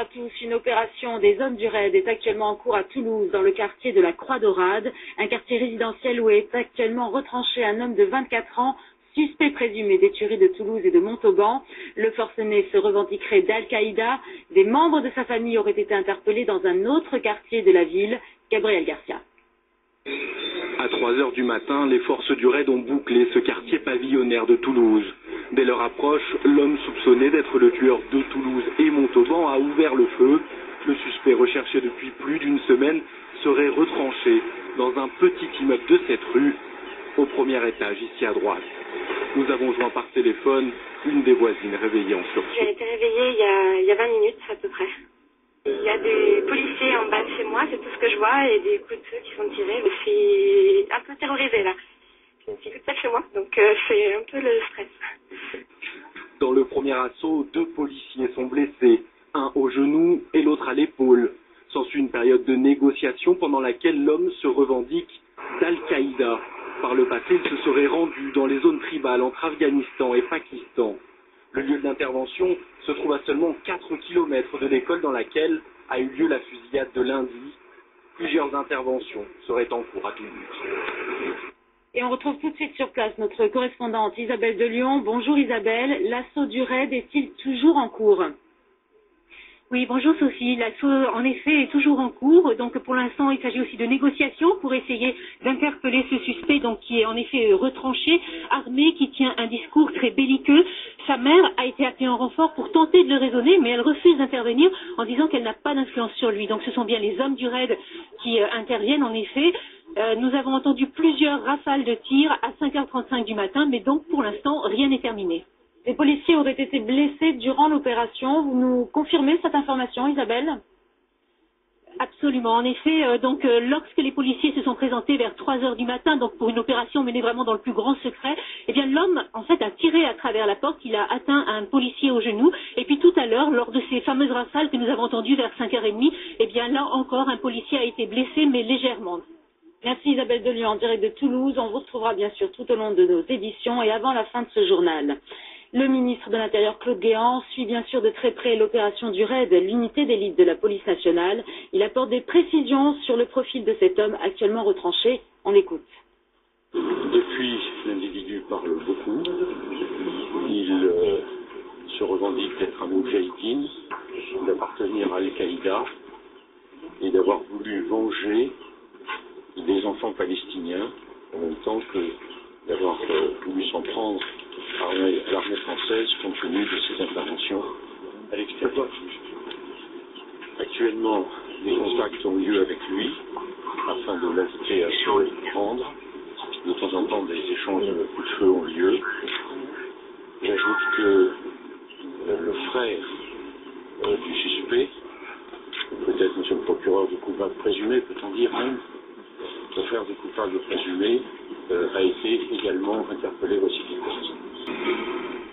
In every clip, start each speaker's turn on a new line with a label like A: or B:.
A: à tous. Une opération des hommes du raid est actuellement en cours à Toulouse, dans le quartier de la Croix-Dorade, un quartier résidentiel où est actuellement retranché un homme de 24 ans, suspect présumé des tueries de Toulouse et de Montauban. Le forcené se revendiquerait d'Al-Qaïda. Des membres de sa famille auraient été interpellés dans un autre quartier de la ville. Gabriel Garcia.
B: À 3 heures du matin, les forces du raid ont bouclé ce quartier pavillonnaire de Toulouse. Dès leur approche, l'homme soupçonné d'être le tueur de Toulouse et Montauban a ouvert le feu. Le suspect recherché depuis plus d'une semaine serait retranché dans un petit immeuble de cette rue, au premier étage, ici à droite. Nous avons joint par téléphone une des voisines réveillée en sursaut.
C: J'ai été réveillée il y a 20 minutes à peu près. Il y a des policiers en bas de chez moi, c'est tout ce que je vois, et des coups de feu qui sont tirés. Je suis un peu terrorisée là. Je suis toute seule chez moi, donc c'est un peu le stress.
B: Dans le premier assaut, 2 policiers sont blessés, un au genou et l'autre à l'épaule. S'ensuit une période de négociation pendant laquelle l'homme se revendique d'Al-Qaïda. Par le passé, il se serait rendu dans les zones tribales entre Afghanistan et Pakistan. Le lieu de l'intervention se trouve à seulement 4 km de l'école dans laquelle a eu lieu la fusillade de lundi. Plusieurs interventions seraient en cours à Toulouse.
A: Et on retrouve tout de suite sur place notre correspondante Isabelle de Lyon. Bonjour Isabelle, l'assaut du raid est-il toujours en cours?
D: Oui, bonjour Sophie. L'assaut, en effet, est toujours en cours. Donc, pour l'instant, il s'agit aussi de négociations pour essayer d'interpeller ce suspect, donc qui est en effet retranché, armé, qui tient un discours très belliqueux. Sa mère a été appelée en renfort pour tenter de le raisonner, mais elle refuse d'intervenir en disant qu'elle n'a pas d'influence sur lui. Donc, ce sont bien les hommes du raid qui interviennent, en effet. Nous avons entendu plusieurs rafales de tirs à 5h35 du matin, mais donc, pour l'instant, rien n'est terminé.
A: Les policiers auraient été blessés durant l'opération. Vous nous confirmez cette information, Isabelle?
D: Absolument. En effet, lorsque les policiers se sont présentés vers 3 heures du matin, donc pour une opération menée vraiment dans le plus grand secret, eh bien l'homme, en fait, a tiré à travers la porte. Il a atteint un policier au genou. Et puis tout à l'heure, lors de ces fameuses rafales que nous avons entendues vers 5h30, eh bien là encore, un policier a été blessé, mais légèrement.
A: Merci Isabelle de Lyon, en direct de Toulouse. On vous retrouvera bien sûr tout au long de nos éditions et avant la fin de ce journal. Le ministre de l'Intérieur, Claude Guéant, suit bien sûr de très près l'opération du RAID, l'unité d'élite de la police nationale. Il apporte des précisions sur le profil de cet homme actuellement retranché. On l'écoute.
E: Depuis, l'individu parle beaucoup. Il se revendique d'être un moudjahidine, d'appartenir à Al-Qaïda et d'avoir voulu venger des enfants palestiniens en même temps que d'avoir voulu s'en prendre à l'armée française compte tenu de ses interventions à l'extérieur. Actuellement, des contacts ont lieu avec lui afin de l'inviter à se rendre. De temps en temps, des échanges de coups de feu ont lieu. J'ajoute que le frère du suspect, peut-être monsieur le procureur du coupable présumé, peut-on dire même, le frère du coupable présumé a été également interpellé voici quelques instants.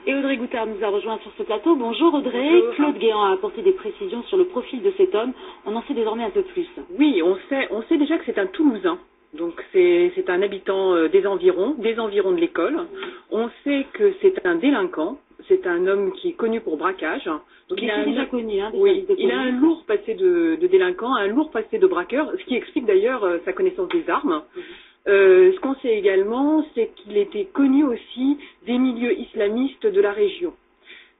A: Et Audrey Goutard nous a rejoint sur ce plateau. Bonjour Audrey. Bonjour. Claude Guéant a apporté des précisions sur le profil de cet homme. On en sait désormais un peu plus.
F: Oui, on sait déjà que c'est un Toulousain. Donc c'est un habitant des environs de l'école. On sait que c'est un délinquant. C'est un homme qui est connu pour braquage. Donc
A: il est déjà connu, hein,
F: oui, il a un lourd passé de délinquant, un lourd passé de braqueur, ce qui explique d'ailleurs sa connaissance des armes. Ce qu'on sait également, c'est qu'il était connu aussi des milieux islamistes de la région.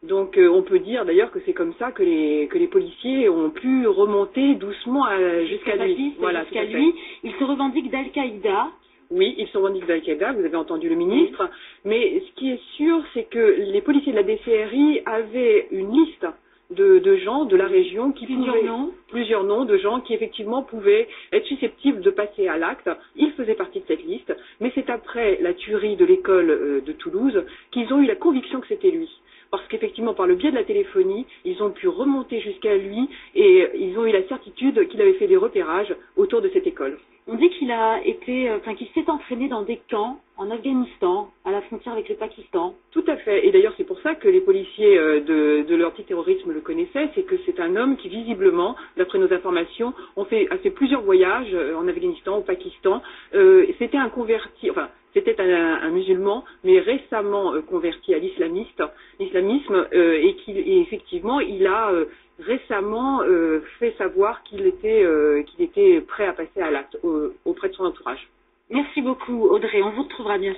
F: Donc on peut dire d'ailleurs que c'est comme ça que les policiers ont pu remonter doucement jusqu'à lui.
A: Voilà, jusqu'à lui. Il se revendique d'Al-Qaïda.
F: Oui, il se revendique d'Al-Qaïda, vous avez entendu le ministre. Oui. Mais ce qui est sûr, c'est que les policiers de la DCRI avaient une liste de gens de la région qui plusieurs noms de gens qui effectivement pouvaient être susceptibles de passer à l'acte. Il faisait partie de cette liste, mais c'est après la tuerie de l'école de Toulouse qu'ils ont eu la conviction que c'était lui. Parce qu'effectivement, par le biais de la téléphonie, ils ont pu remonter jusqu'à lui et ils ont eu la certitude qu'il avait fait des repérages autour de cette école.
A: On dit qu'il qu'il s'est entraîné dans des camps en Afghanistan, à la frontière avec le Pakistan.
F: Tout à fait. Et d'ailleurs, c'est pour ça que les policiers de l'antiterrorisme le connaissaient. C'est que c'est un homme qui, visiblement, d'après nos informations, a fait plusieurs voyages en Afghanistan, au Pakistan. C'était un converti, C'était un musulman, mais récemment converti à l'islamisme, et effectivement, il a récemment fait savoir qu'il était prêt à passer à l'acte auprès de son entourage.
A: Merci beaucoup, Audrey. On vous retrouvera bien sûr.